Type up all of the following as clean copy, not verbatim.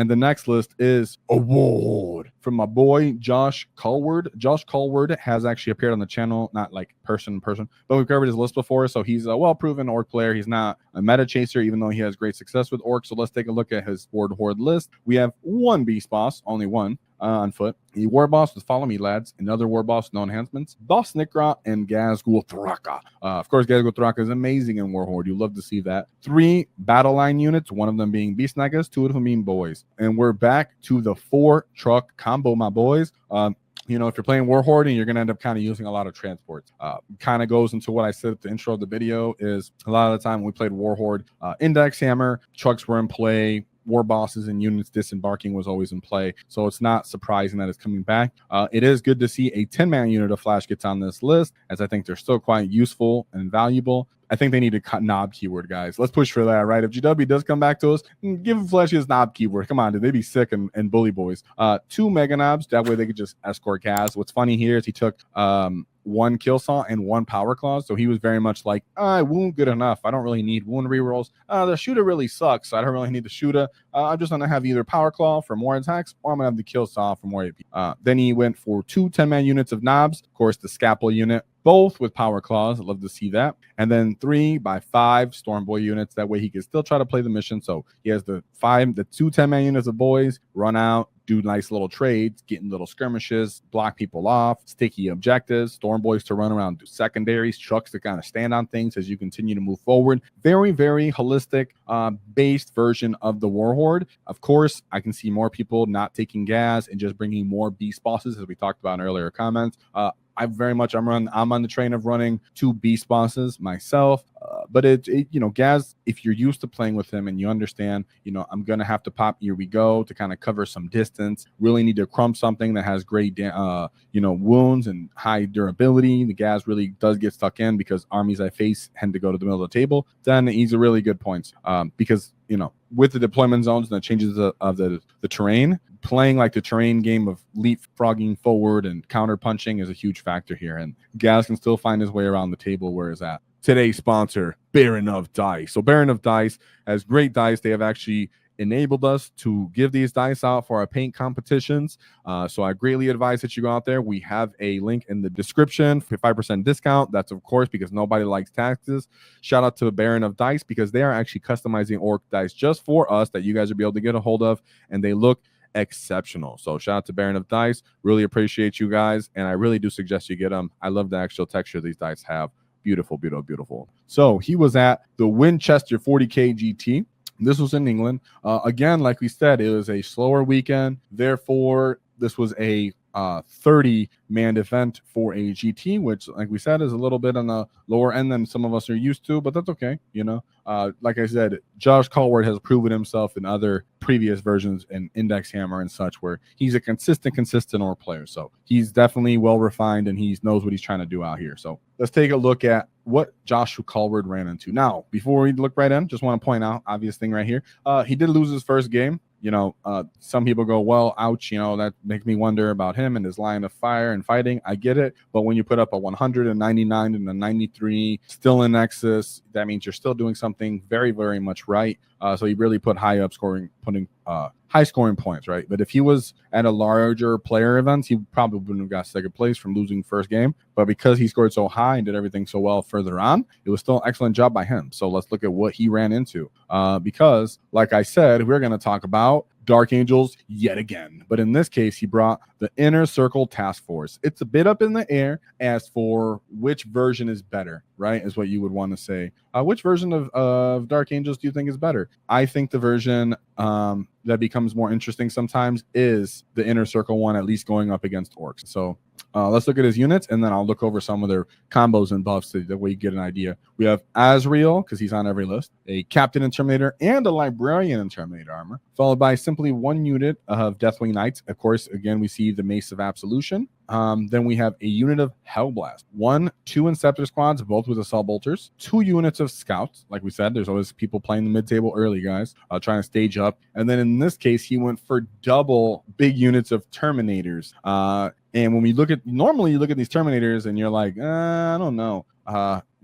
And the next list is award from my boy Josh Cowlard. Josh Cowlard has actually appeared on the channel, not like person, but we've covered his list before. So he's a well-proven Ork player. He's not a meta chaser, even though he has great success with Orks. So let's take a look at his War Horde list. We have one beast boss, only one. On foot, the war boss with Follow Me Lads, another war boss, no enhancements, boss Snikrot, and Ghazghkull Thraka. Of course, Ghazghkull Thraka is amazing in War Horde. You love to see that. 3 battle line units, one of them being Beast Nagas, 2 of them being Boyz. And we're back to the 4 truck combo, my boys. You know, if you're playing War Horde and you're going to end up kind of using a lot of transports, kind of goes into what I said at the intro of the video is a lot of the time when we played War Horde, Index Hammer, trucks were in play, war bosses and units disembarking was always in play, so it's not surprising that it's coming back. It is good to see a 10-man unit of Flash Gitz on this list, as I think they're still quite useful and valuable. I think they need to cut Nobz keyword, guys. Let's push for that, right? If GW does come back to us, give Flash his Nobz keyword. Come on, dude, they'd be sick and bully boys. 2 Mega Nobz, that way they could just escort Gaz. What's funny here is he took 1 kill saw and 1 power claw, so he was very much like, wound good enough, I don't really need wound rerolls. The shooter really sucks, so I don't really need the shooter. I'm just gonna have either power claw for more attacks, or I'm gonna have the kill saw for more AP. Then he went for 2 10-man units of Nobz, of course the Scalpel unit, both with power claws. I'd love to see that. And then 3 by 5 Stormboy units, that way he can still try to play the mission. So he has the 2 10-man units of Boyz, run out, do nice little trades, getting little skirmishes, block people off, sticky objectives, Stormboys to run around, do secondaries, trucks to kind of stand on things as you continue to move forward. Very, very holistic based version of the War Horde. Of course, I can see more people not taking gas and just bringing more beast bosses, as we talked about in earlier comments. I'm on the train of running 2 beast bosses myself, but you know, Gaz, if you're used to playing with him and you understand, you know, I'm gonna have to pop Here We Go to kind of cover some distance, really need to crump something that has great you know, wounds and high durability. The Gaz really does get stuck in because armies I face tend to go to the middle of the table. Then he's a really good points because, you know, with the deployment zones and the changes of the terrain, playing like the terrain game of leapfrogging forward and counter punching is a huge factor here, and Gaz can still find his way around the table. Where is that? Today's sponsor, Baron of Dice. So Baron of Dice has great dice. They have actually enabled us to give these dice out for our paint competitions. So I greatly advise that you go out there. We have a link in the description for 5% discount. That's of course because nobody likes taxes. Shout out to the Baron of Dice because they are actually customizing Ork dice just for us that you guys will be able to get a hold of, and they look exceptional. So shout out to Baron of Dice. Really appreciate you guys, and I really do suggest you get them. I love the actual texture these dice have. Beautiful, beautiful, beautiful. So he was at the Winchester 40k GT. This was in England. Again, like we said, it was a slower weekend. Therefore, this was a 30-man event for a GT, which, like we said, is a little bit on the lower end than some of us are used to, but that's okay. You know, like I said, Josh Cowlard has proven himself in other previous versions in Index Hammer and such, where he's a consistent Ork player. So he's definitely well refined, and he knows what he's trying to do out here. So let's take a look at what Joshua Cowlard ran into. Now, before we look right in, just want to point out obvious thing right here. He did lose his first game. You know, some people go, well, ouch, you know, that makes me wonder about him and his line of fire and fighting. I get it. But when you put up a 199 and a 93 still in Nexus, that means you're still doing something very, very much right. So he really put high scoring points, right? But if he was at a larger player events, he probably wouldn't have got second place from losing first game. But because he scored so high and did everything so well further on, it was still an excellent job by him. So let's look at what he ran into. Because, like I said, we're going to talk about Dark Angels yet again. But in this case, he brought the Inner Circle Task Force. It's a bit up in the air as for which version is better, right? Is what you would want to say. Which version of Dark Angels do you think is better? I think the version that becomes more interesting sometimes is the Inner Circle one, at least going up against Orks. So let's look at his units, and then I'll look over some of their combos and buffs so that way you get an idea. We have Azrael, because he's on every list, a Captain and Terminator, and a Librarian and Terminator armor, followed by simply 1 unit of Deathwing Knights. Of course, again, we see the Mace of Absolution. Then we have a unit of Hellblast, 2 Inceptor squads, both with assault bolters, 2 units of scouts. Like we said, there's always people playing the mid-table early, guys, trying to stage up. And then in this case, he went for double big units of Terminators. And when we look at, normally you look at these Terminators and you're like, I don't know.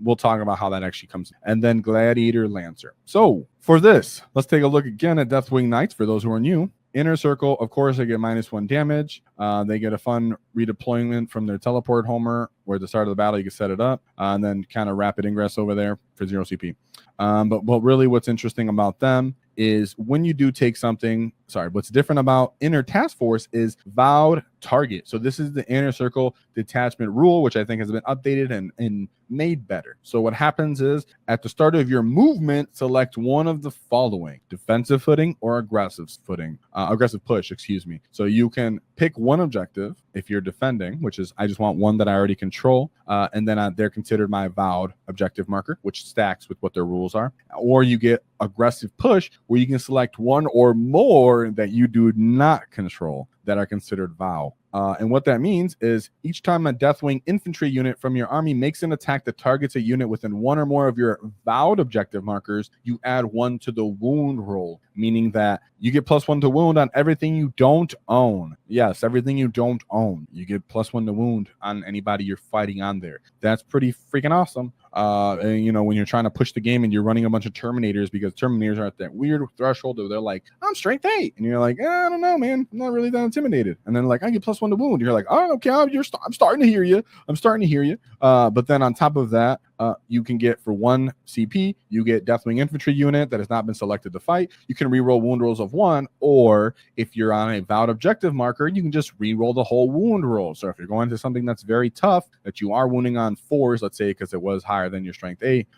We'll talk about how that actually comes. And then Gladiator Lancer. So for this, let's take a look again at Deathwing Knights for those who are new. Inner Circle, of course, they get -1 damage. They get a fun redeployment from their teleport homer, where at the start of the battle you can set it up, and then kind of rapid ingress over there for 0 CP. But really what's interesting about them is when you do take something, what's different about Inner Task Force is vowed target. So this is the Inner Circle detachment rule, which I think has been updated and made better. So what happens is at the start of your movement, select one of the following: defensive footing or aggressive footing, aggressive push, excuse me. So you can pick one objective if you're defending, which is I just want one that I already control, and then they're considered my vowed objective marker, which stacks with what their rules are. Or you get aggressive push, where you can select one or more that you do not control that are considered vow. And what that means is each time a Deathwing infantry unit from your army makes an attack that targets a unit within one or more of your vowed objective markers, you add 1 to the wound roll, meaning that you get +1 to wound on everything you don't own. Yes, everything you don't own. You get +1 to wound on anybody you're fighting on there. That's pretty freaking awesome. And you know, when you're trying to push the game and you're running a bunch of Terminators, because Terminators are at that weird threshold where they're like, I'm strength 8, and you're like, I don't know, man, I'm not really that intimidated. And then like, I get +1 to wound. You're like, oh, okay, I'm starting to hear you. But then on top of that, you can get for 1 CP, you get Deathwing infantry unit that has not been selected to fight. You can reroll wound rolls of 1, or if you're on a vowed objective marker, you can just reroll the whole wound roll. So if you're going to something that's very tough, that you are wounding on 4s, let's say, because it was higher than your strength 8,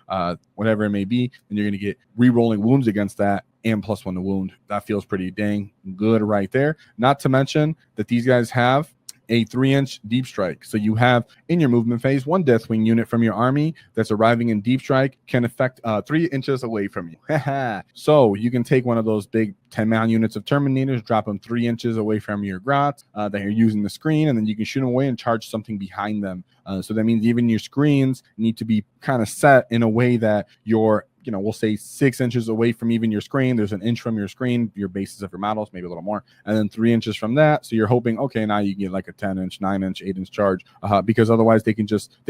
whatever it may be, then you're going to get rerolling wounds against that and +1 to wound. That feels pretty dang good right there. Not to mention that these guys have a 3-inch deep strike. So you have in your movement phase 1 Deathwing unit from your army that's arriving in deep strike can affect 3 inches away from you. So you can take one of those big 10-man units of Terminators, drop them 3 inches away from your grots that you're using the screen, and then you can shoot them away and charge something behind them. So that means even your screens need to be kind of set in a way that you're, you know, we'll say 6 inches away from even your screen. There's an inch from your screen, your bases of your models, maybe a little more, and then 3 inches from that. So you're hoping, okay, now you get like a 10-inch, 9-inch, 8-inch charge, because otherwise they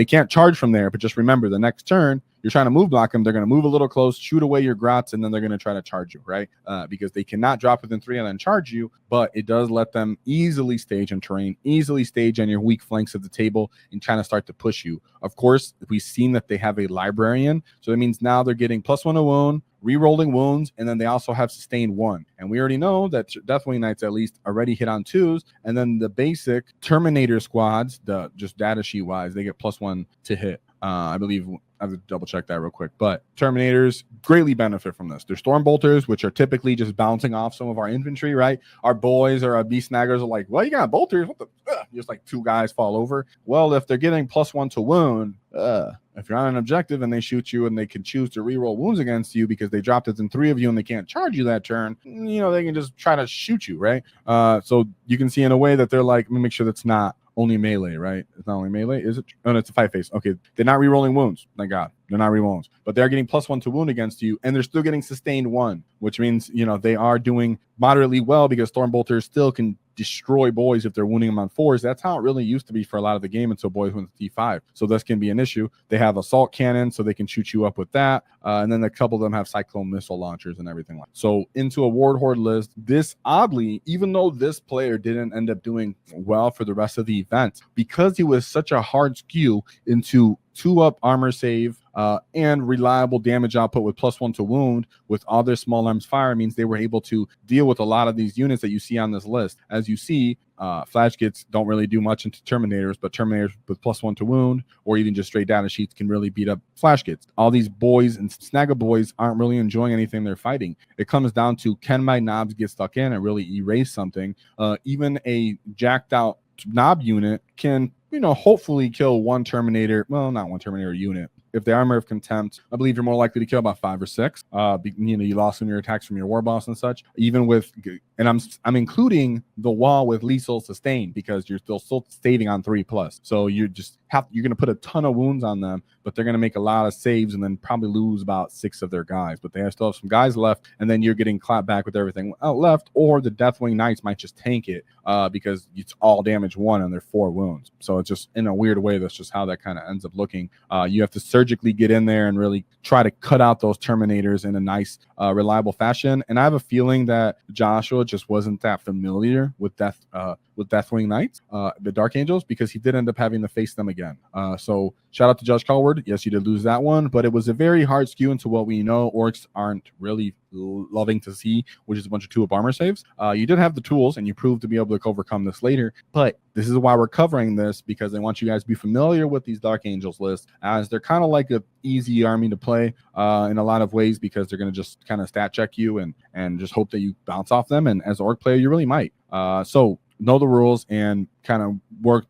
can't charge from there. But just remember, the next turn you're trying to move block them, they're going to move a little close, shoot away your grots, and then they're going to try to charge you, right? Because they cannot drop within 3 and then charge you, but it does let them easily stage on terrain, easily stage on your weak flanks of the table, and kind of start to push you. Of course, we've seen that they have a librarian, so that means now they're getting +1 to wound, re-rolling wounds, and then they also have sustained 1. And we already know that Deathwing Knights at least already hit on 2s, and then the basic Terminator squads, the just data sheet wise, they get +1 to hit. I believe I have to double check that real quick, but Terminators greatly benefit from this. They're Storm Bolters, which are typically just bouncing off some of our infantry, right? Our boys or our beast snaggers are like, well, you got bolters, what the just like 2 guys fall over. Well, if they're getting +1 to wound, if you're on an objective and they shoot you and they can choose to reroll wounds against you because they dropped it in 3 of you and they can't charge you that turn, you know, they can just try to shoot you, right? So you can see in a way that they're like, let me make sure that's not only melee, right? It's not only melee, is it? Oh, no, it's a 5-face. Okay, they're not rerolling wounds. Thank God, they're not rerolling wounds, but they're getting +1 to wound against you, and they're still getting sustained 1, which means, you know, they are doing moderately well because Storm Bolters still can destroy boys if they're wounding them on 4s. That's how it really used to be for a lot of the game until boys went to T5. So this can be an issue. They have assault cannon, so they can shoot you up with that. And then a couple of them have cyclone missile launchers and everything like that. So into a Ward Horde list, this oddly, even though this player didn't end up doing well for the rest of the event, because he was such a hard skew into 2-up armor save and reliable damage output with +1 to wound with all their small arms fire, means they were able to deal with a lot of these units that you see on this list. As you see, Flash Gitz don't really do much into Terminators, but Terminators with +1 to wound or even just straight data sheets can really beat up Flash Gitz. All these boys and snagga boys aren't really enjoying anything they're fighting. It comes down to, can my Nobz get stuck in and really erase something? Even a jacked out Nob unit can, you know, hopefully kill 1 Terminator. Well, not 1 Terminator unit. If the Armor of Contempt, I believe you're more likely to kill about 5 or 6. You know, you lost some of your attacks from your war boss and such. Even with, and I'm including the wall with lethal sustain because you're still saving on 3+. So you're going to put a ton of wounds on them, but they're going to make a lot of saves and then probably lose about 6 of their guys. But they still have some guys left, and then you're getting clapped back with everything out left, or the Deathwing Knights might just tank it because it's all damage 1 and they're 4 wounds. So it's just, in a weird way, that's just how that kind of ends up looking. You have to surgically get in there and really try to cut out those Terminators in a nice, reliable fashion. And I have a feeling that Joshua just wasn't that familiar with Deathwing Knights, the Dark Angels, because he did end up having to face them again. So shout out to Joshua Cowlard. Yes, you did lose that one, but it was a very hard skew into what we know Orks aren't really loving to see, which is a bunch of 2-up armor saves. You did have the tools, and you proved to be able to overcome this later, but this is why we're covering this, because they want you guys to be familiar with these Dark Angels lists, as they're kind of like a easy army to play in a lot of ways, because they're going to just kind of stat check you and just hope that you bounce off them, and as an Ork player you really might. So know the rules and kind of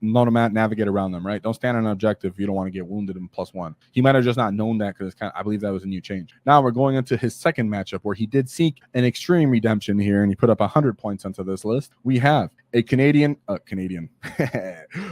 know the map, navigate around them, right? Don't stand on an objective if you don't want to get wounded in +1. He might have just not known that, because I believe that was a new change. Now we're going into his second matchup, where he did seek an extreme redemption here, and he put up 100 points onto this list. We have a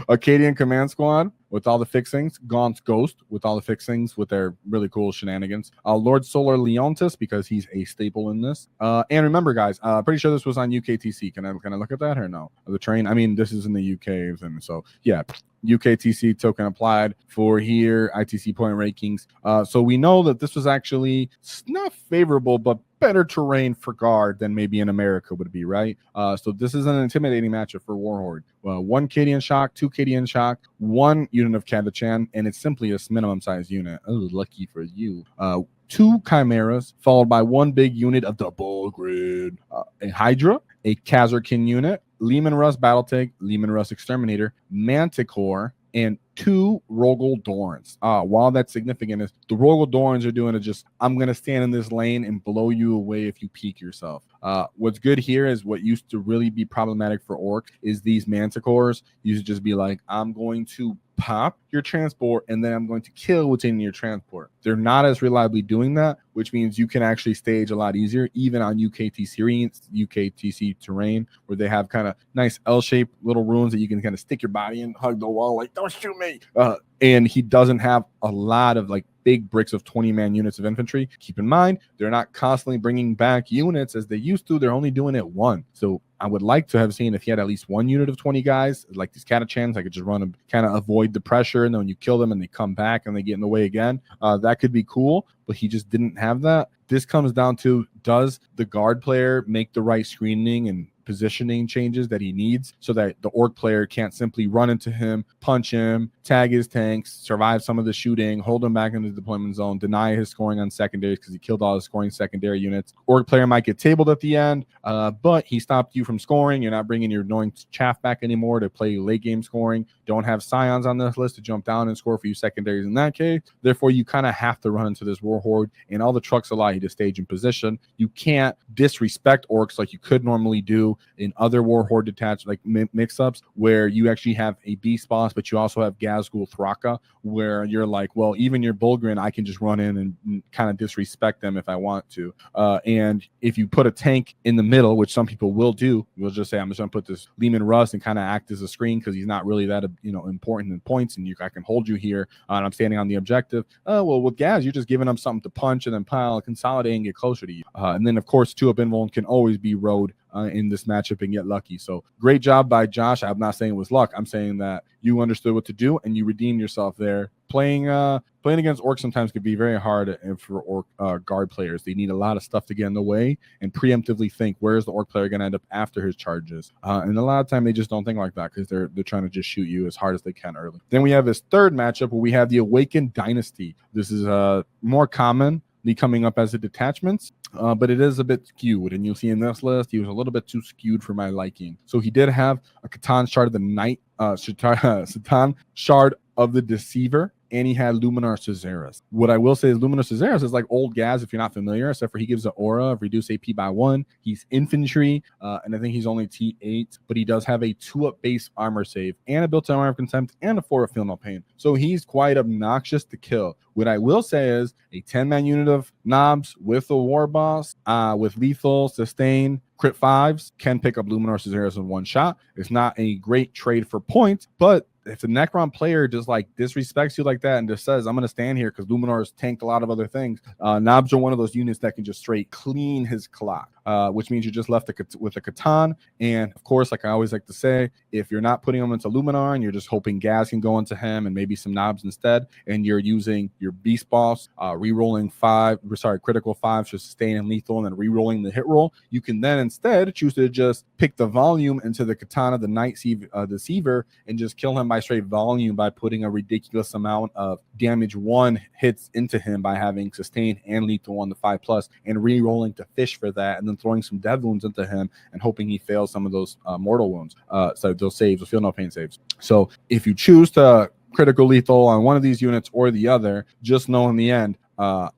Acadian command squad with all the fixings, Gaunt's Ghost with all the fixings with their really cool shenanigans, Lord Solar Leontis, because he's a staple in this. And remember, guys, pretty sure this was on UKTC. Can I look at that or no? The train. I mean, this is in the UK, and so yeah. UKTC token applied for here, ITC point rankings. So we know that this was actually not favorable, but better terrain for guard than maybe in America would be, right? So this is an intimidating matchup for War Horde. 1 Cadian Shock, 2 Cadian Shock, 1 unit of Catachan, and it's simply a minimum size unit. Oh, lucky for you. 2 Chimeras, followed by 1 big unit of the Bull Grid, a Hydra, a Ghazghkull unit, Leman Russ Battletech, Leman Russ Exterminator, Manticore, and 2 Rogel Dorns. While that's significant, is the Rogel Dorns are doing it just, I'm going to stand in this lane and blow you away if you peek yourself. What's good here is what used to really be problematic for Ork is these Manticores used to just be like, I'm going to pop your transport and then I'm going to kill what's in your transport. They're not as reliably doing that, which means you can actually stage a lot easier, even on UKTC terrain, where they have kind of nice L-shaped little ruins that you can kind of stick your body in, hug the wall, like, don't shoot me. And he doesn't have a lot of like big bricks of 20-man units of infantry. Keep in mind, they're not constantly bringing back units as they used to. They're only doing it 1. So I would like to have seen if he had at least 1 unit of 20 guys, like these Catachans, I could just run them, kind of avoid the pressure, and then when you kill them and they come back and they get in the way again, that could be cool, but he just didn't have that. This comes down to, does the guard player make the right screening and positioning changes that he needs so that the Ork player can't simply run into him, punch him, tag his tanks, survive some of the shooting, hold him back in the deployment zone, deny his scoring on secondaries because he killed all his scoring secondary units. Ork player might get tabled at the end, but he stopped you from scoring. You're not bringing your annoying chaff back anymore to play late game scoring. Don't have scions on this list to jump down and score for you secondaries in that case. Therefore, you kind of have to run into this War Horde, and all the trucks allow you to stage in position. You can't disrespect Orks like you could normally do in other War Horde detached like mix-ups, where you actually have a beast boss, but you also have Ghazghkull Thraka, where you're like, well, even your Bulgrin, I can just run in and kind of disrespect them if I want to. And if you put a tank in the middle, which some people will do, you'll just say, I'm just going to put this Leman Russ and kind of act as a screen because he's not really that important in points, and I can hold you here, and I'm standing on the objective. Well, with Gaz, you're just giving them something to punch and then pile, consolidate, and get closer to you. And then, of course, 2-up invuln can always be rode in this matchup and get lucky. So great job by Josh. I'm not saying it was luck. I'm saying that you understood what to do and you redeemed yourself there. Playing against Ork sometimes can be very hard for Ork guard players. They need a lot of stuff to get in the way and preemptively think, where's the Ork player going to end up after his charges? And a lot of time they just don't think like that because they're trying to just shoot you as hard as they can early. Then we have this third matchup where we have the Awakened Dynasty. This is more common coming up as a detachments, but it is a bit skewed, and you'll see in this list he was a little bit too skewed for my liking. So he did have a Catan Shard of the Night, Catan Shard of the Deceiver, and he had Luminar Caesaris. What I will say is Luminar Caesaris is like old Gaz if you're not familiar, except for he gives an aura of reduce AP by 1. He's infantry, and I think he's only T8, but he does have a 2-up base armor save and a built-in armor of contempt and a 4-up feel no pain. So he's quite obnoxious to kill. What I will say is a 10-man unit of Nobz with a war boss, with lethal, sustain, crit 5s, can pick up Luminar Caesaris in one shot. It's not a great trade for points, but if the Necron player just like disrespects you like that and just says, I'm going to stand here because Luminar's tanked a lot of other things, Nobz are one of those units that can just straight clean his clock. which means you're just left with a Catan. And of course, like I always like to say, if you're not putting him into Luminar and you're just hoping Ghaz can go into him and maybe some Nobz instead, and you're using your Beast Boss, re-rolling critical 5 to sustain and lethal, and then re-rolling the hit roll, you can then instead choose to just pick the volume into the Katana, the Night Deceiver, and just kill him by straight volume by putting a ridiculous amount of damage 1 hits into him by having sustain and lethal on the 5+, and re-rolling to fish for that, and then throwing some dead wounds into him and hoping he fails some of those mortal wounds. So those saves, those feel no pain saves. So if you choose to critical lethal on one of these units or the other, just know in the end,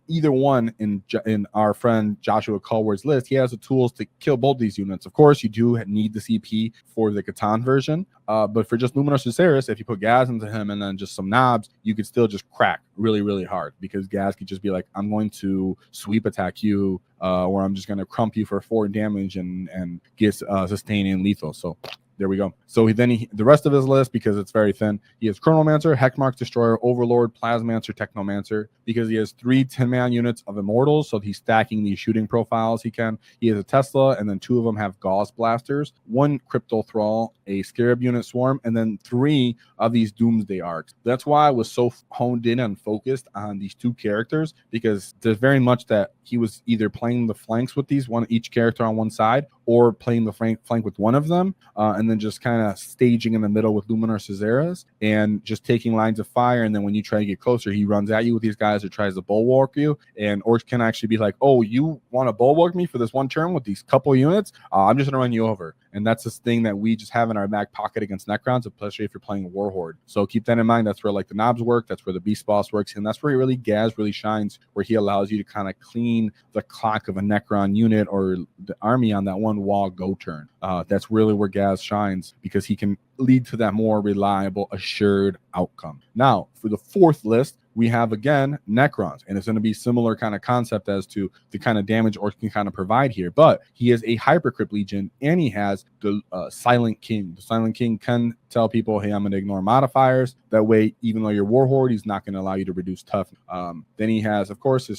either one in our friend Joshua Cowlard's list, he has the tools to kill both these units. Of course, you do need the CP for the Catan version, but for just Luminous Viserys, if you put Ghaz into him and then just some Nobz, you could still just crack really, really hard, because Ghaz could just be like, I'm going to sweep attack you, or I'm just going to crump you for 4 damage and get sustaining and lethal. So there we go. So the rest of his list, because it's very thin, he has Chronomancer, Hexmark Destroyer, Overlord, Plasmancer, Technomancer, because he has 3 10-man units of Immortals, so he's stacking these shooting profiles he can. He has a Tesla, and then 2 of them have Gauss Blasters, 1 Crypto Thrall, a Scarab unit Swarm, and then 3 of these Doomsday Arcs. That's why I was so honed in and focused on these 2 characters, because there's very much that he was either playing the flanks with each character on one side, or playing the flank with one of them, and then just kind of staging in the middle with Luminar Caesaras and just taking lines of fire. And then when you try to get closer, he runs at you with these guys or tries to bulwark you. And Orks can actually be like, oh, you want to bulwark me for this one turn with these couple units? I'm just going to run you over. And that's this thing that we just have in our back pocket against Necrons, especially if you're playing War Horde. So keep that in mind. That's where like the Nobz work. That's where the Beast Boss works. And that's where Ghaz really shines, where he allows you to kind of clean the clock of a Necron unit or the army on that one WAAAGH go turn. That's really where Ghaz shines, because he can lead to that more reliable, assured outcome. Now, for the 4th list, we have, again, Necrons, and it's going to be similar kind of concept as to the kind of damage Orks can kind of provide here, but he is a Hypercrypt Legion, and he has the Silent King. The Silent King can tell people, hey, I'm going to ignore modifiers. That way, even though you're War Horde, he's not going to allow you to reduce tough. Then he has, of course,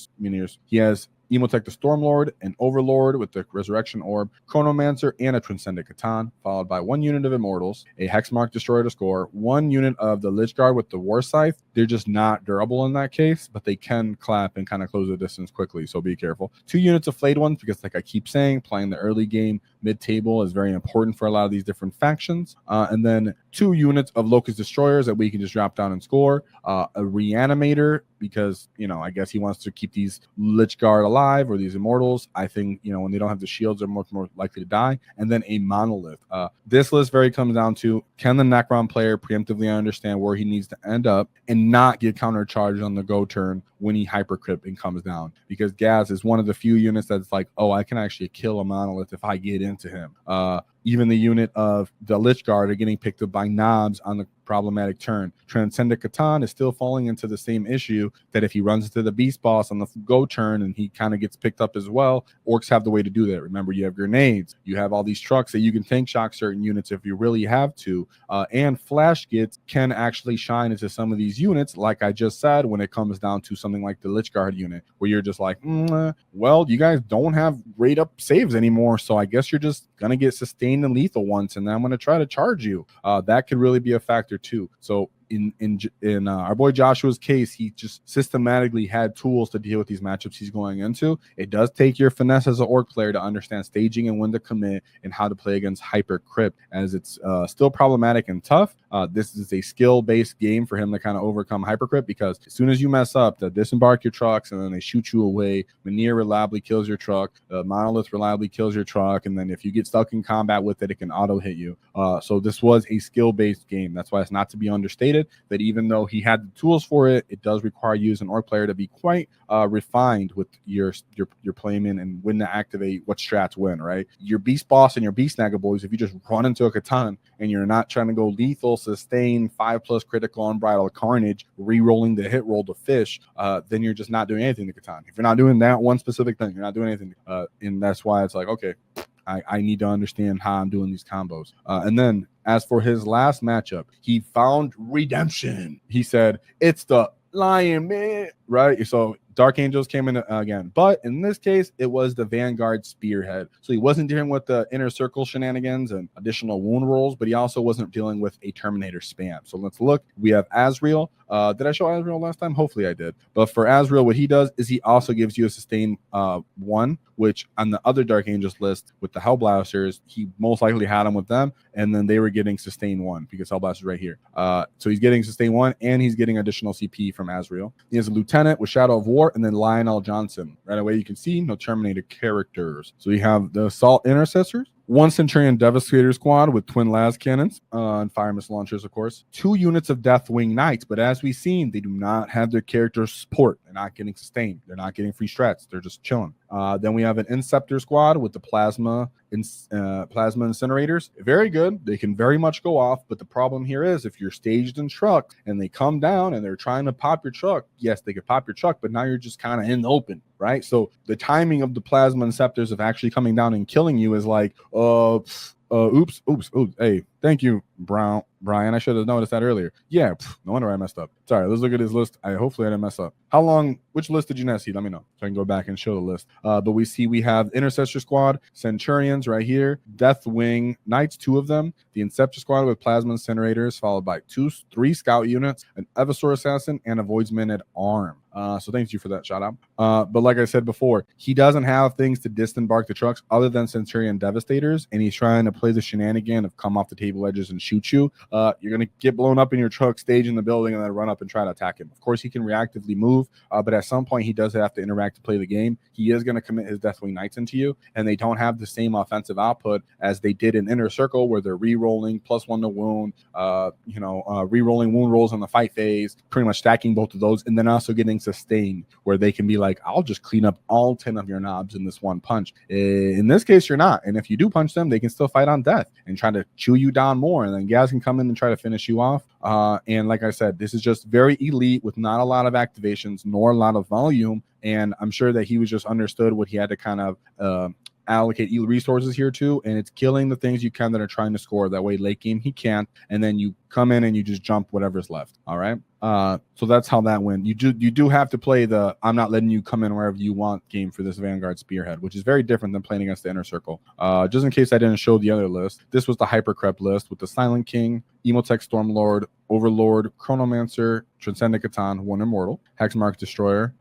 he has Emotech the Stormlord, an Overlord with the Resurrection Orb, Chronomancer, and a Transcendent Catan, followed by 1 unit of Immortals, a Hexmark Destroyer to score, 1 unit of the Lich Guard with the War Scythe. They're just not durable in that case, but they can clap and kind of close the distance quickly, so be careful. 2 units of Flayed Ones, because like I keep saying, playing the early game mid-table is very important for a lot of these different factions. And then 2 units of Locust Destroyers that we can just drop down and score. A Reanimator, because, I guess he wants to keep these Lich Guard alive, or these Immortals. I think, when they don't have the shields, they're much more likely to die. And then a Monolith. This list very comes down to, can the Necron player preemptively understand where he needs to end up and not get countercharged on the go turn when he Hypercrypt and comes down? Because Ghaz is one of the few units that's like, oh, I can actually kill a Monolith if I get into him. Even the unit of the Lich Guard are getting picked up by Nobz on the problematic turn. Transcendent Catan is still falling into the same issue, that if he runs into the Beast Boss on the go turn and he kind of gets picked up as well, Orks have the way to do that. Remember, you have grenades, you have all these trucks that you can tank shock certain units if you really have to, and Flash Gitz can actually shine into some of these units, like I just said, when it comes down to something like the Lich Guard unit, where you're just like, well, you guys don't have great up saves anymore, so I guess you're just gonna get sustained and lethal once, and then I'm gonna try to charge you. That could really be a factor too. So in our boy Joshua's case, he just systematically had tools to deal with these matchups he's going into. It does take your finesse as an Ork player to understand staging and when to commit and how to play against Hypercrypt, as it's still problematic and tough. This is a skill-based game for him to kind of overcome Hypercrypt, because as soon as you mess up, they disembark your trucks and then they shoot you away. Manir reliably kills your truck. Monolith reliably kills your truck, and then if you get stuck in combat with it, it can auto hit you. So this was a skill-based game. That's why it's not to be understated that even though he had the tools for it, it does require you as an Ork player to be quite refined with your playman and when to activate what strats when, right? Your Beast Boss and your Beast Snagger boys, if you just run into a Catan and you're not trying to go lethal, sustain, 5+ critical, unbridled carnage, re-rolling the hit roll to fish, then you're just not doing anything to Catan. If you're not doing that one specific thing, you're not doing anything. And that's why it's like, okay, I need to understand how I'm doing these combos. And then as for his last matchup, he found redemption. He said, it's the Lion, man, right? So Dark Angels came in again, but in this case, it was the Vanguard Spearhead. So he wasn't dealing with the inner circle shenanigans and additional wound rolls, but he also wasn't dealing with a Terminator spam. So let's look. We have Azrael. Did I show Azrael last time? Hopefully I did. But for Azrael, what he does is he also gives you a sustain 1, which on the other Dark Angels list with the Hellblasters, he most likely had them with them, and then they were getting sustain 1 because Hellblaster's right here. So he's getting sustain 1, and he's getting additional CP from Azrael. He has a Lieutenant with Shadow of War, and then Lionel Johnson. Right away, you can see no Terminator characters. So you have the Assault Intercessors, 1 Centurion Devastator squad with twin las cannons and fire missile launchers, of course. 2 units of Deathwing Knights, but as we've seen, they do not have their character support. They're not getting sustained. They're not getting free strats. They're just chilling. Then we have an Inceptor squad with the plasma incinerators. Very good. They can very much go off, but the problem here is if you're staged in truck and they come down and they're trying to pop your truck, yes, they could pop your truck, but now you're just kind of in the open, right? So the timing of the plasma inceptors of actually coming down and killing you is like, oops. Hey, thank you, Brian. I should have noticed that earlier. Yeah, no wonder I messed up. Sorry, let's look at his list. Hopefully I didn't mess up. Which list did you not see? Let me know so I can go back and show the list. But we have Intercessor Squad, Centurions right here, Deathwing Knights, 2 of them, the Inceptor Squad with Plasma Incinerators, followed by 3 Scout units, an Evisor Assassin, and a Voidsman at Arm. So thank you for that shout out. But like I said before, he doesn't have things to disembark the trucks other than Centurion Devastators, and he's trying to play the shenanigan of come off the table edges and shoot you. You're going to get blown up in your truck, stage in the building, and then run up and try to attack him. Of course, he can reactively move, but at some point, he does have to interact to play the game. He is going to commit his Deathwing Knights into you, and they don't have the same offensive output as they did in Inner Circle, where they're re-rolling +1 to wound, re-rolling wound rolls in the fight phase, pretty much stacking both of those, and then also getting sustained, where they can be like, I'll just clean up all 10 of your knobs in this one punch. In this case, you're not, and if you do punch them, they can still fight on death and try to chew you down more, and then Gaz can come in and try to finish you off. And like I said, this is just very elite with not a lot of activations nor a lot of volume, and I'm sure that he was just understood what he had to kind of allocate resources here too, and it's killing the things you can that are trying to score. That way late game he can't, and then you come in and you just jump whatever's left. All right. So that's how that went. You do have to play the I'm not letting you come in wherever you want game for this Vanguard Spearhead, which is very different than playing against the Inner Circle. Just in case I didn't show the other list, this was the Hypercrypt list with the Silent King, Emotech Stormlord, Overlord, Chronomancer, Transcendent Catan, 1 Immortal, Hexmark Destroyer,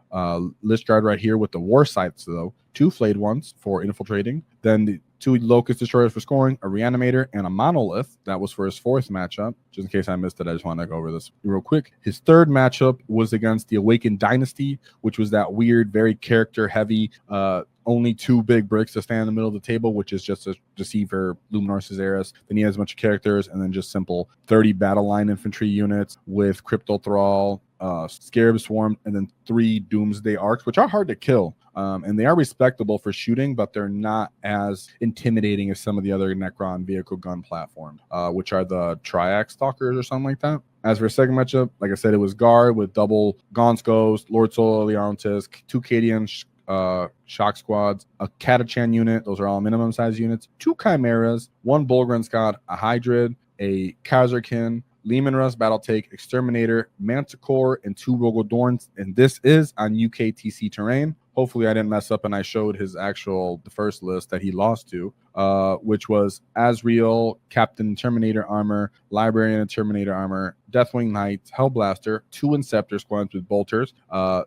List Guard right here with the War Scythes though, 2 Flayed ones for infiltrating, then the 2 Locust Destroyers for scoring, a Reanimator, and a Monolith. That was for his 4th matchup. Just in case I missed it, I just want to go over this real quick. His 3rd matchup was against the Awakened Dynasty, which was that weird, very character-heavy, only 2 big bricks to stand in the middle of the table, which is just a Deceiver, Luminor Caesaris. Then he has a bunch of characters, and then just simple 30 battle line infantry units with Crypto Thrall, Scarab Swarm, and then 3 Doomsday Arcs, which are hard to kill. And they are respectable for shooting, but they're not as intimidating as some of the other Necron vehicle gun platforms, which are the Triax Stalkers or something like that. As for a second matchup, like I said, it was Guard with double Gonskos, Lord Soul, Leontisk, 2 Cadian shock squads, a Catachan unit, those are all minimum size units, 2 Chimeras, 1 Bullgren Scott, a Hydrid, a Kazarkin, Lehman Russ, Battletake, Exterminator, Manticore, and 2 Rogodorns, and this is on UKTC terrain. Hopefully I didn't mess up and I showed the first list that he lost to, which was Azrael, Captain Terminator Armor, Librarian Terminator Armor, Deathwing Knights, Hellblaster, 2 Inceptor squads with bolters,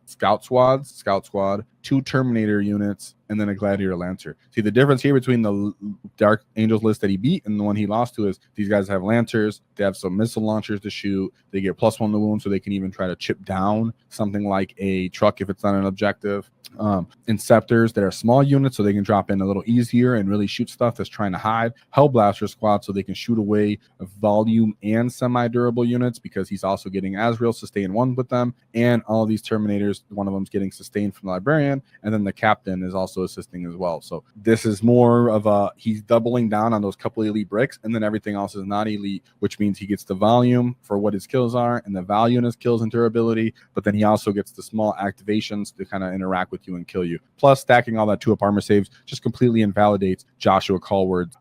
Scout Squad, 2 Terminator units, and then a Gladiator Lancer. See, the difference here between the Dark Angels list that he beat and the one he lost to is these guys have Lancers, they have some missile launchers to shoot, they get +1 to wound, so they can even try to chip down something like a truck if it's not an objective. Inceptors that are small units, so they can drop in a little easier and really shoot stuff that's trying to hide. Hellblaster squad, so they can shoot away volume and semi-durable units, because he's also getting Azrael sustain 1 with them, and all these Terminators, one of them's getting sustained from the Librarian, and then the Captain is also assisting as well. So this is more of he's doubling down on those couple elite bricks, and then everything else is not elite, which means he gets the volume for what his kills are and the value in his kills and durability, but then he also gets the small activations to kind of interact with you and kill you. Plus, stacking all that 2-up armor saves just completely invalidates Joshua Cowlard's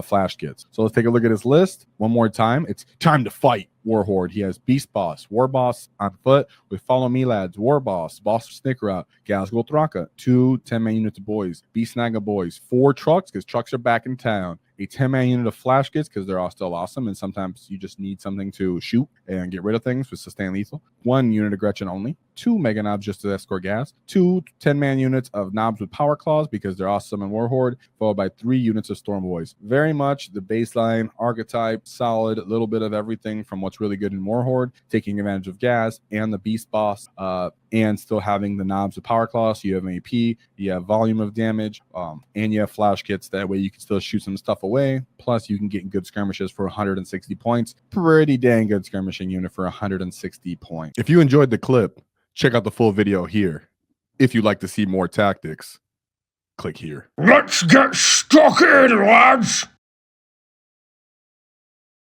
Flash Gitz. So let's take a look at his list one more time. It's time to fight War Horde. He has Beast Boss, War Boss on foot with Follow Me Lads, War Boss, Boss of Snikrot, Ghazghkull Thraka, 2 10-man units of Boyz, Beast Snagga Boys, 4 Trukks because Trukks are back in town, a 10-man unit of Flash Gitz because they're all still awesome, and sometimes you just need something to shoot and get rid of things with sustain lethal. 1 unit of Gretchen only, 2 Mega Nobz just to escort gas, 2 10-man units of Nobz with Power Claws because they're awesome in War Horde, followed by 3 units of Storm Boys. Very much the baseline archetype, solid, a little bit of everything from what's really good in War Horde, taking advantage of gas and the Beast Boss, and still having the Nobz with Power Claws. So you have AP, you have volume of damage, and you have Flash Gitz. That way you can still shoot some stuff away. Plus you can get good skirmishes for 160 points. Pretty dang good skirmishing unit for 160 points. If you enjoyed the clip, check out the full video here. If you'd like to see more tactics, click here. Let's get stuck in, lads!